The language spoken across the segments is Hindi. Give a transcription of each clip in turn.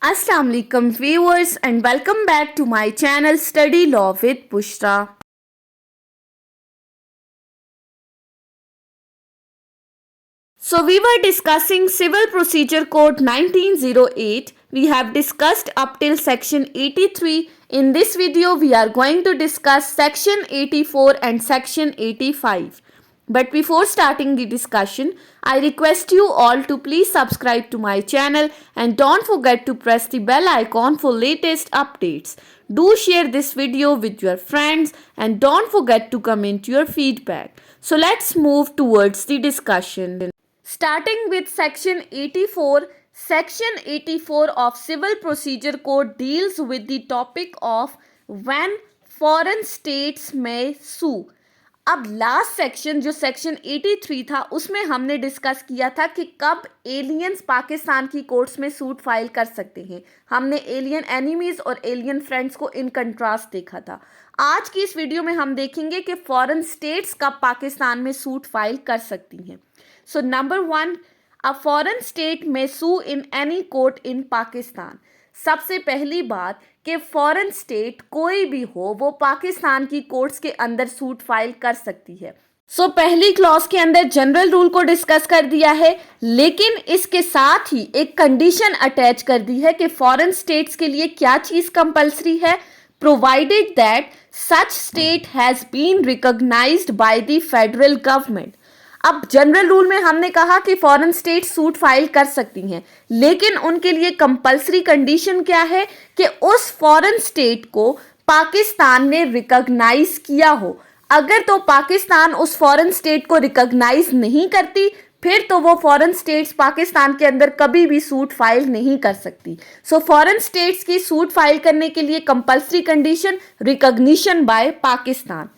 Assalamu alaikum viewers and welcome back to my channel Study Law with Bushra. So we were discussing Civil Procedure Code 1908. We have discussed up till section 83. In this video we are going to discuss section 84 and section 85. But before starting the discussion, I request you all to please subscribe to my channel and don't forget to press the bell icon for latest updates. Do share this video with your friends and don't forget to comment your feedback. So let's move towards the discussion. Starting with section 84, section 84 of Civil Procedure Code deals with the topic of when foreign states may sue. अब लास्ट सेक्शन जो सेक्शन 83 था उसमें हमने डिस्कस किया था कि कब एलियंस पाकिस्तान की कोर्ट्स में सूट फाइल कर सकते हैं. हमने एलियन एनिमीज और एलियन फ्रेंड्स को इन कंट्रास्ट देखा था. आज की इस वीडियो में हम देखेंगे कि फॉरेन स्टेट्स कब पाकिस्तान में सूट फाइल कर सकती हैं. So number 1, a foreign state में सू इन एनी कोर्ट इन पाकिस्तान. सबसे पहली बात कि फॉरेन स्टेट कोई भी हो वो पाकिस्तान की कोर्ट्स के अंदर सूट फाइल कर सकती है. सो पहली क्लॉज के अंदर जनरल रूल को डिस्कस कर दिया है, लेकिन इसके साथ ही एक कंडीशन अटैच कर दी है कि फॉरेन स्टेट्स के लिए क्या चीज कंपल्सरी है. Provided that such state has been recognised by the federal government. अब जनरल रूल में हमने कहा कि फॉरेन स्टेट सूट फाइल कर सकती हैं, लेकिन उनके लिए कंपल्सरी कंडीशन क्या है कि उस फॉरेन स्टेट को पाकिस्तान ने रिकॉग्नाइज किया हो. अगर तो पाकिस्तान उस फॉरेन स्टेट को रिकॉग्नाइज नहीं करती फिर तो वो फॉरेन स्टेट्स पाकिस्तान के अंदर कभी भी सूट फाइल नहीं कर सकती. सो फॉरेन स्टेट्स की सूट फाइल करने के लिए compulsory condition recognition by Pakistan.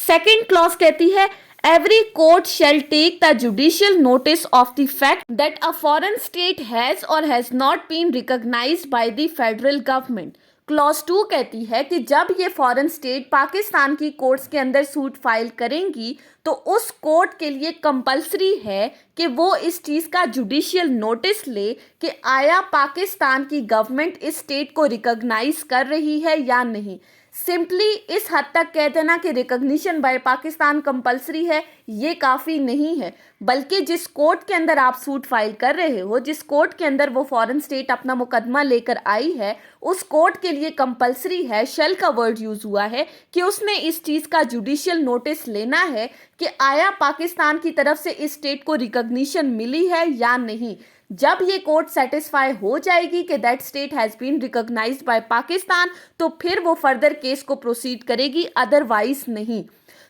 Second clause कहती है every court shall take the judicial notice of the fact that a foreign state has or has not been recognized by the federal government. Clause 2 कहती है कि जब ये फॉरेन स्टेट पाकिस्तान की कोर्ट्स के अंदर सूट फाइल करेंगी तो उस कोर्ट के लिए कंपल्सरी है कि वो इस चीज़ का जुडिशियल नोटिस ले कि आया पाकिस्तान की गवर्नमेंट इस स्टेट को रिकॉग्नाइज कर रही है या नहीं. सिंपली इस हद तक कह देना कि रिकॉग्निशन बाय पाकिस्तान कंपलसरी है ये काफ़ी नहीं है, बल्कि जिस कोर्ट के अंदर आप सूट फाइल कर रहे हो, जिस कोर्ट के अंदर वो फॉरेन स्टेट अपना मुकदमा लेकर आई है, उस कोर्ट के लिए कंपलसरी है, शेल का वर्ड यूज़ हुआ है कि उसने इस चीज़ का जुडिशियल नोटिस लेना है कि आया पाकिस्तान की तरफ से इस स्टेट को रिकॉग्निशन मिली है या नहीं. जब ये कोर्ट सेटिस्फाई हो जाएगी कि that state has been recognised by Pakistan तो फिर वो फर्दर केस को प्रोसीड करेगी, अदरवाइज नहीं.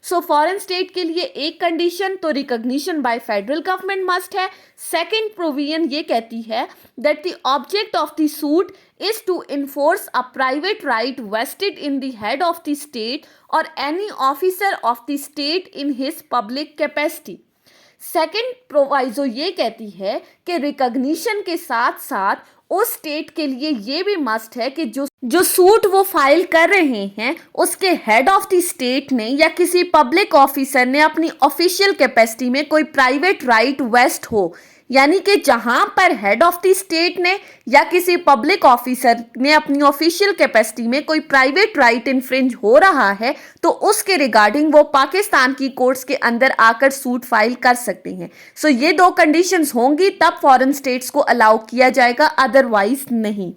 सो फॉरेन स्टेट के लिए एक कंडीशन तो recognition by federal government must है. सेकेंड प्रोविजन ये कहती है that the object of the suit is to enforce a private right vested in the head of the state or any officer of the state in his public capacity. Second proviso ये कहती है कि रिकॉग्निशन के साथ साथ उस स्टेट के लिए ये भी मस्ट है कि जो सूट वो फाइल कर रहे हैं उसके हेड ऑफ द स्टेट ने या किसी पब्लिक ऑफिसर ने अपनी ऑफिशियल कैपेसिटी में कोई प्राइवेट राइट वेस्ट हो. यानी कि जहां पर हेड ऑफ द स्टेट ने या किसी पब्लिक ऑफिसर ने अपनी ऑफिशियल कैपेसिटी में कोई प्राइवेट राइट इन्फ्रिंज हो रहा है तो उसके रिगार्डिंग वो पाकिस्तान की कोर्ट्स के अंदर आकर सूट फाइल कर सकते हैं. सो ये दो कंडीशंस होंगी तब फॉरेन स्टेट्स को अलाउ किया जाएगा, अदरवाइज नहीं.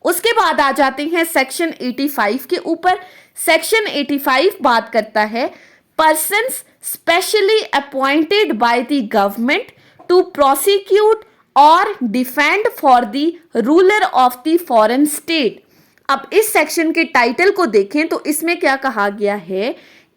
उसके बाद आ जाते हैं सेक्शन 85 के ऊपर. सेक्शन 85 बात करता है persons specially appointed by the government to prosecute or defend for the ruler of the foreign state. अब इस सेक्शन के टाइटल को देखें तो इसमें क्या कहा गया है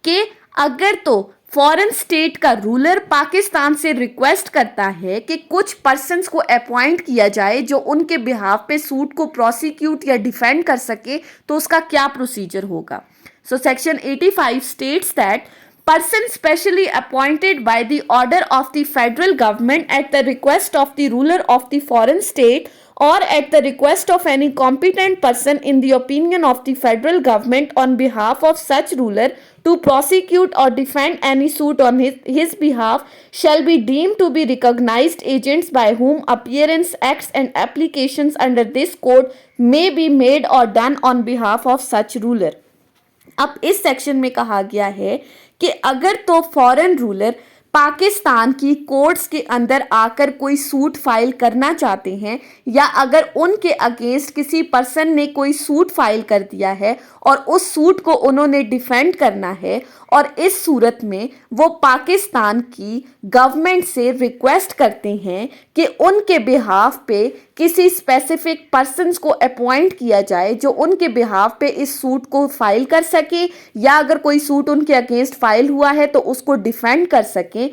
कि अगर तो फॉरेन स्टेट का रूलर पाकिस्तान से रिक्वेस्ट करता है कि कुछ पर्सन्स को अपॉइंट किया जाए जो उनके बिहाफ पे सूट को प्रोसिक्यूट या डिफेंड कर सके तो उसका क्या प्रोसीजर होगा. So section 85 states that person specially appointed by the order of the federal government at the request of the ruler of the foreign state or at the request of any competent person in the opinion of the federal government on behalf of such ruler to prosecute or defend any suit on his behalf shall be deemed to be recognized agents by whom appearance, acts and applications under this code may be made or done on behalf of such ruler. अब इस सेक्शन में कहा गया है कि अगर तो फॉरेन रूलर पाकिस्तान की कोर्ट्स के अंदर आकर कोई सूट फाइल करना चाहते हैं या अगर उनके अगेंस्ट किसी पर्सन ने कोई सूट फाइल कर दिया है और उस सूट को उन्होंने डिफेंड करना है और इस सूरत में वो पाकिस्तान की गवर्नमेंट से रिक्वेस्ट करते हैं कि उनके बिहाफ पे किसी स्पेसिफिक पर्सन्स को अपॉइंट किया जाए जो उनके बिहाफ पे इस सूट को फाइल कर सके या अगर कोई सूट उनके अगेंस्ट फाइल हुआ है तो उसको डिफेंड कर सके।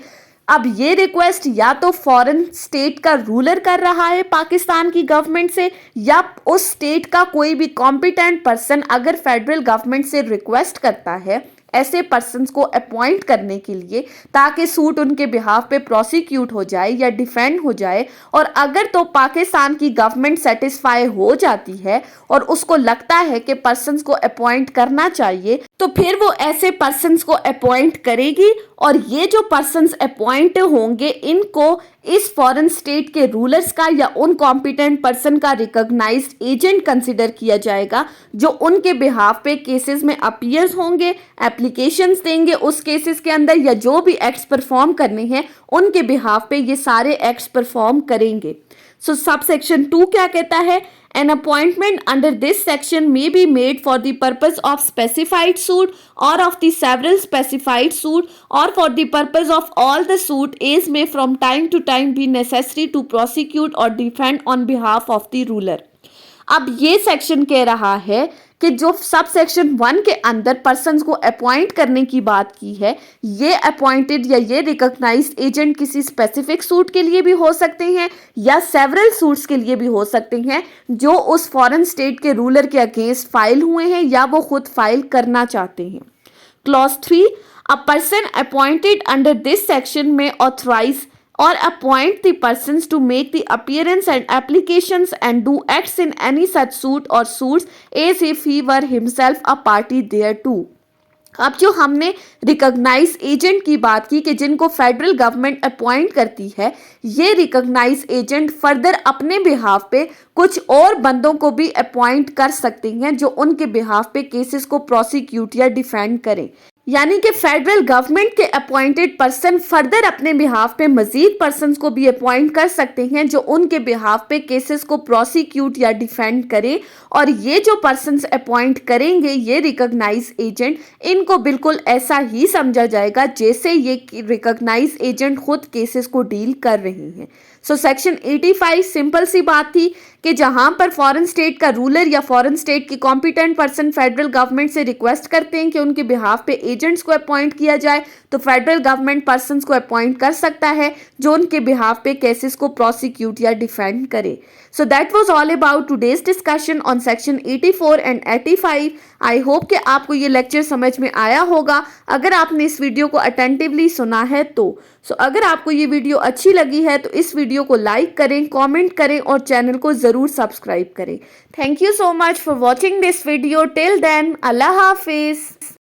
अब ये रिक्वेस्ट या तो फॉरेन स्टेट का रूलर कर रहा है पाकिस्तान की गवर्नमेंट से या उस स्टेट का कोई भी कॉम्पिटेंट पर्सन अगर फेडरल गवर्नमेंट से रिक्वेस्ट करता है ऐसे पर्सन्स को अपॉइंट करने के लिए ताकि सूट उनके बिहाफ पे प्रोसिक्यूट हो जाए या डिफेंड हो जाए। और अगर तो पाकिस्तान की गवर्नमेंट सेटिस्फाई हो जाती है और उसको लगता है कि पर्सन्स को अपॉइंट करना चाहिए तो फिर वो ऐसे पर्सन्स को अपॉइंट करेगी और ये जो पर्सन्स अपॉइंट होंगे इनको इस फॉरेन स्टेट के रूलर्स का या उन कॉम्पिटेंट पर्सन का रिकॉग्नाइज्ड एजेंट कंसिडर किया जाएगा जो उनके बिहाफ पे केसेस में अपीयर्स होंगे, एप्लीकेशंस देंगे उस केसेस के अंदर या जो भी एक्ट्स परफॉर्म करने हैं उनके बिहाफ पे ये सारे एक्ट्स परफॉर्म करेंगे। सो सबसेक्शन 2 क्या कहता है? An appointment under this section may be made for the purpose of specified suit or of the several specified suit or for the purpose of all the suit as may from time to time be necessary to prosecute or defend on behalf of the ruler। अब ये सेक्शन कह रहा है कि जो सब सेक्शन 1 के अंदर पर्सन्स को अपॉइंट करने की बात की है ये अपॉइंटेड या ये रिकॉग्नाइज्ड एजेंट किसी स्पेसिफिक सूट के लिए भी हो सकते हैं या सेवरल सूट्स के लिए भी हो सकते हैं जो उस फॉरेन स्टेट के रूलर के अगेंस्ट फाइल हुए हैं या वो खुद फाइल करना चाहते हैं। Clause 3, a person appointed under this section में authorise or appoint the persons to make the appearance and applications and do acts in any such suit or suits as if he were himself a party thereto। अब जो हमने रिकॉग्नाइज एजेंट की बात की कि जिनको फेडरल गवर्नमेंट अपॉइंट करती है ये रिकॉग्नाइज एजेंट फर्दर अपने बिहाफ पे कुछ और बंदों को भी अपॉइंट कर सकते हैं जो उनके बिहाफ पे केसेस को प्रोसिक्यूट या डिफेंड करें। यानी कि फेडरल गवर्नमेंट के अपॉइंटेड पर्सन फर्दर अपने बिहाफ पे मजीद पर्सन्स को भी अपॉइंट कर सकते हैं जो उनके बिहाफ पे केसेस को प्रोसिक्यूट या डिफेंड करें और ये जो पर्सन्स अपॉइंट करेंगे ये रिकॉग्नाइज एजेंट इनको बिल्कुल ऐसा ही समझा जाएगा जैसे ये रिकॉग्नाइज एजेंट खुद केसेस को डील कर रहे हैं। सो सेक्शन 85 सिंपल सी बात थी कि जहां पर फॉरेन स्टेट का रूलर या फॉरेन स्टेट की कॉम्पिटेंट पर्सन फेडरल गवर्नमेंट से रिक्वेस्ट करते हैं कि उनके बिहाफ पे एजेंट्स को अपॉइंट किया जाए तो फेडरल गवर्नमेंट पर्सन्स को अपॉइंट कर सकता है जो उनके बिहाफ पे केसेस को प्रोसिक्यूट या डिफेंड करे। So that was all about today's discussion on section 84 and 85। I hope कि आपको ये लेक्चर समझ में आया होगा अगर आपने इस वीडियो को अटेंटिवली सुना है तो। अगर आपको ये वीडियो अच्छी लगी है तो इस वीडियो को लाइक करें, कमेंट करें और चैनल को ज़रूर सब्सक्राइब करें। Thank you so much for watching this video. Till then, अल्लाह हाफिज़।